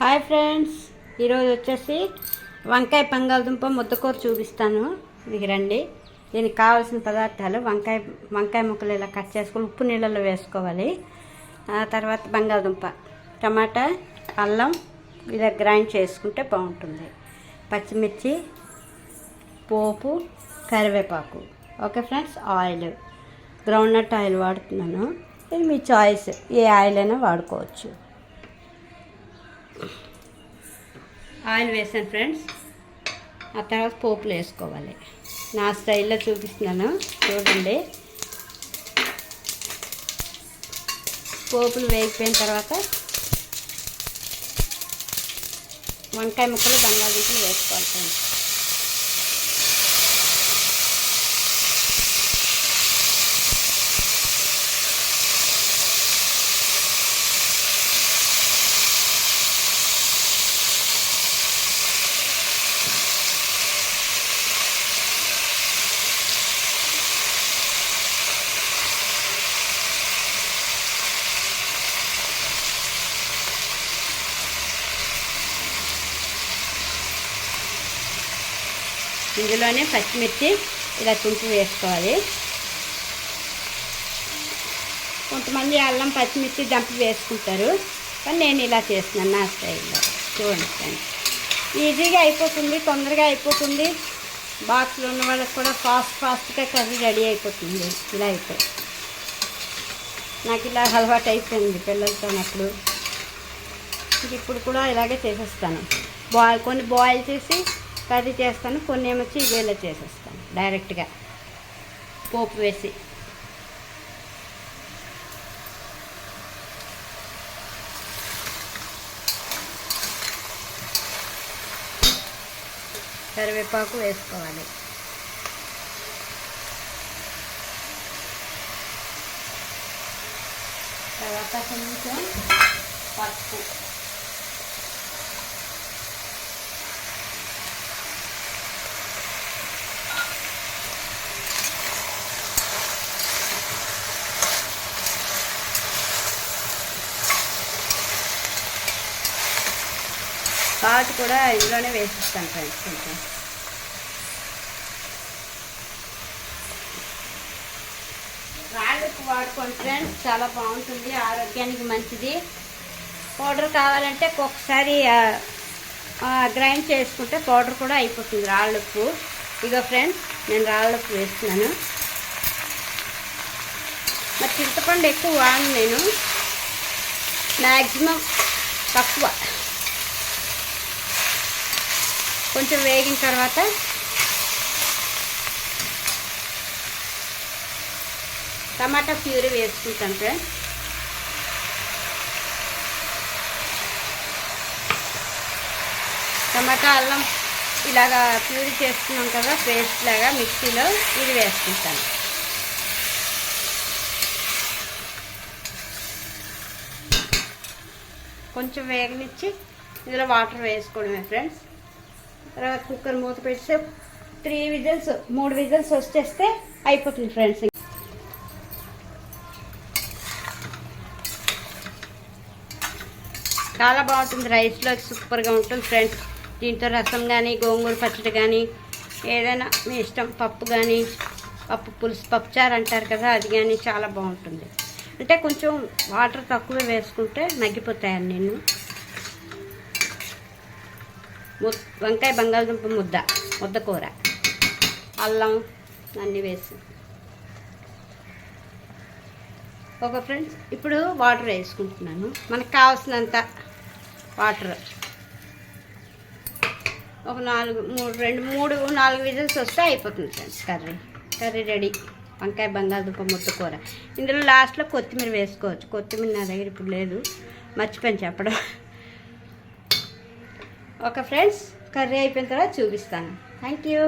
Hi friends, ఈరోజు వచ్చేసి వంకాయ బంగాళదుంప ముద్దకూర చూపిస్తాను. మీకు రండి. దీనికి కావాల్సిన పదార్థాలు వంకాయ ముక్కలు ఇలా కట్ చేసుకొని ఉప్పు నీళ్ళలో వేసుకోవాలి. తర్వాత బంగాళదుంప, టమాటా, అల్లం ఇలా గ్రైండ్ చేసుకుంటే బాగుంటుంది. పచ్చిమిర్చి, పోపు, కరివేపాకు. Okay friends, oil groundnut oil వాడుతున్నాను. ఇది మీ చాయిస్, ఏ ఆయిల్ అయినా వాడుకోవచ్చు. ఆయిల్ వేసాను ఫ్రెండ్స్. ఆ తర్వాత పోపులు వేసుకోవాలి. నా స్టైల్లో చూపిస్తున్నాను, చూడండి. పోపులు వేగిపోయిన తర్వాత వంకాయ ముక్కలు బంగాళదుంపలు వేసుకోవాలి ఫ్రెండ్స్. ఇందులోనే పచ్చిమిర్చి ఇలా తుంపి వేసుకోవాలి. కొంతమంది అల్లం పచ్చిమిర్చి దంపి వేసుకుంటారు, కానీ నేను ఇలా చేస్తున్నాను నా స్టైల్లో. చూడండి ఫ్రెండ్స్, ఈజీగా అయిపోతుంది, తొందరగా అయిపోతుంది. బాక్స్లో ఉన్న వాళ్ళకి కూడా ఫాస్ట్గా కర్రీ రెడీ అయిపోతుంది. ఇలా అయితే నాకు ఇలా అలవాటు అయిపోయింది పిల్లలతో ఉన్నప్పుడు. ఇప్పుడు కూడా ఇలాగే చేసేస్తాను. కొన్ని బాయిల్ చేసి కర్రీ చేస్తాను, కొన్ని ఏమొచ్చి ఇవేలా చేసేస్తాను డైరెక్ట్గా పోపు వేసి. కరివేపాకు వేసుకోవాలి. తర్వాత కొంచెం పసుపు, సాల్ట్ కూడా ఇందులోనే వేసిస్తాను ఫ్రెండ్స్. కొంచెం రాళ్ళకు వాడుకోండి ఫ్రెండ్స్, చాలా బాగుంటుంది, ఆరోగ్యానికి మంచిది. పౌడర్ కావాలంటే ఒక్కొక్కసారి గ్రైండ్ చేసుకుంటే పౌడర్ కూడా అయిపోతుంది రాళ్ళుప్పు. ఇగో ఫ్రెండ్స్, నేను రాళ్ళుప్పు వేస్తున్నాను. మరి చింతపండు ఎక్కువ వాడను నేను, మ్యాక్సిమం తక్కువ. కొంచెం వేగిన తర్వాత టమాటా ప్యూరీ వేసుకుంటాను ఫ్రెండ్స్. టమాటా అల్లం ఇలాగా ప్యూరీ చేసుకున్నాం కదా, పేస్ట్ లాగా మిక్సీలో, ఇది వేసుకుంటాను. కొంచెం వేగనిచ్చి ఇందులో వాటర్ వేసుకోవడమే ఫ్రెండ్స్. తర్వాత కుక్కర్ మూత పెడితే 3 విజిల్స్ వచ్చేస్తే అయిపోతుంది ఫ్రెండ్స్. చాలా బాగుంటుంది, రైస్లో సూపర్గా ఉంటుంది ఫ్రెండ్స్. దీంతో రసం కానీ, గోంగూర పచ్చడి కానీ, ఏదైనా మీ ఇష్టం, పప్పు కానీ, పప్పు పులుసు, పప్పుచారు అంటారు కదా, అది కానీ చాలా బాగుంటుంది. అంటే కొంచెం వాటర్ తక్కువ వేసుకుంటే మగ్గిపోతాయని నేను. వంకాయ బంగాళదుంప ముద్దకూర, అల్లం అన్నీ వేసి. ఓకే ఫ్రెండ్స్, ఇప్పుడు వాటర్ వేసుకుంటున్నాను. మనకు కావాల్సినంత వాటర్. ఒక 4 విజిల్స్ వస్తే అయిపోతుంది ఫ్రెండ్స్. Curry ready. వంకాయ బంగాళదుంప ముద్దకూర. ఇందులో లాస్ట్లో కొత్తిమీర వేసుకోవచ్చు. కొత్తిమీర నా దగ్గర ఇప్పుడు లేదు, మర్చిపోయాను చెప్పడం. ఓకే ఫ్రెండ్స్, కర్రీ అయిపోయిన తర్వాత చూపిస్తాను. Thank you.